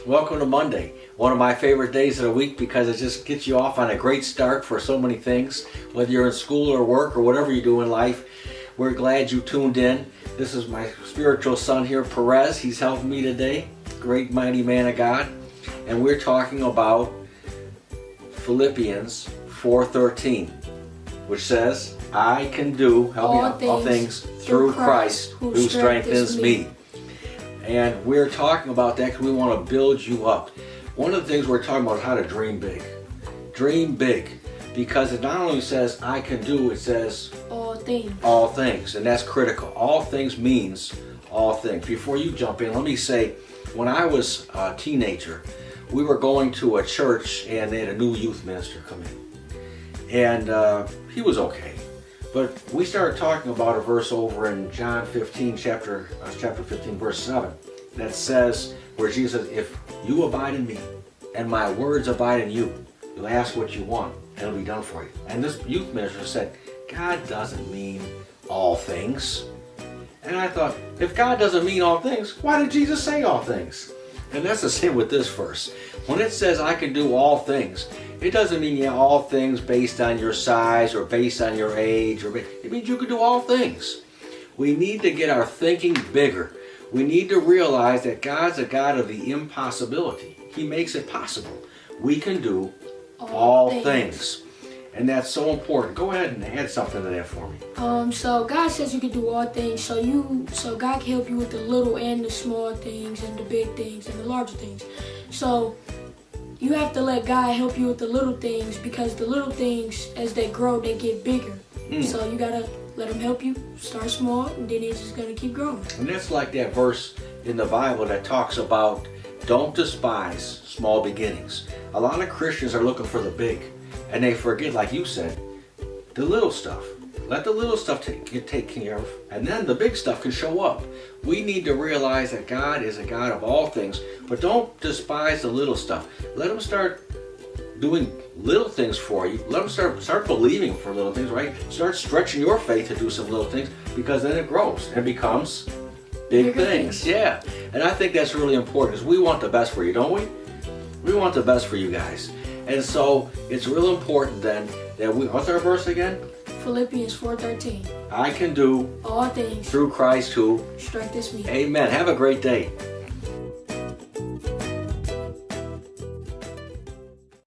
Welcome to Monday, one of my favorite days of the week because it just gets you off on a great start for so many things. Whether you're in school or work or whatever you do in life, we're glad you tuned in. This is my spiritual son here, Perez. He's helping me today, great mighty man of God. And we're talking about Philippians 4:13, which says, I can do all things through Christ who strengthens me. And we're talking about that because we want to build you up. One of the things we're talking about is how to dream big. Dream big. Because it not only says I can do, it says all things. All things. And that's critical. All things means all things. Before you jump in, let me say, when I was a teenager, we were going to a church and they had a new youth minister come in. And he was okay. But we started talking about a verse over in John 15, chapter 15, verse 7, that says, where Jesus says, if you abide in me and my words abide in you, you'll ask what you want and it'll be done for you. And this youth minister said, God doesn't mean all things. And I thought, if God doesn't mean all things, why did Jesus say all things? And that's the same with this verse. When it says I can do all things, it doesn't mean all things based on your size or based on your age. It means you can do all things. We need to get our thinking bigger. We need to realize that God's a God of the impossibility. He makes it possible. We can do all things. And that's so important. Go ahead and add something to that for me. So God says you can do all things. So God can help you with the little and the small things and the big things and the larger things. So you have to let God help you with the little things because the little things, as they grow, they get bigger. So you gotta let Him help you. Start small, and then it's just gonna keep growing. And that's like that verse in the Bible that talks about don't despise small beginnings. A lot of Christians are looking for the big. And they forget, like you said, the little stuff. Let the little stuff get taken care of, and then the big stuff can show up. We need to realize that God is a God of all things, but don't despise the little stuff. Let Him start doing little things for you. Let Him start believing for little things, right? Start stretching your faith to do some little things, because then it grows and becomes big things. Yeah, and I think that's really important because we want the best for you, don't we? We want the best for you guys. And so it's real important then that what's our verse again? Philippians 4:13. I can do all things through Christ who strengthens me. Amen. Have a great day.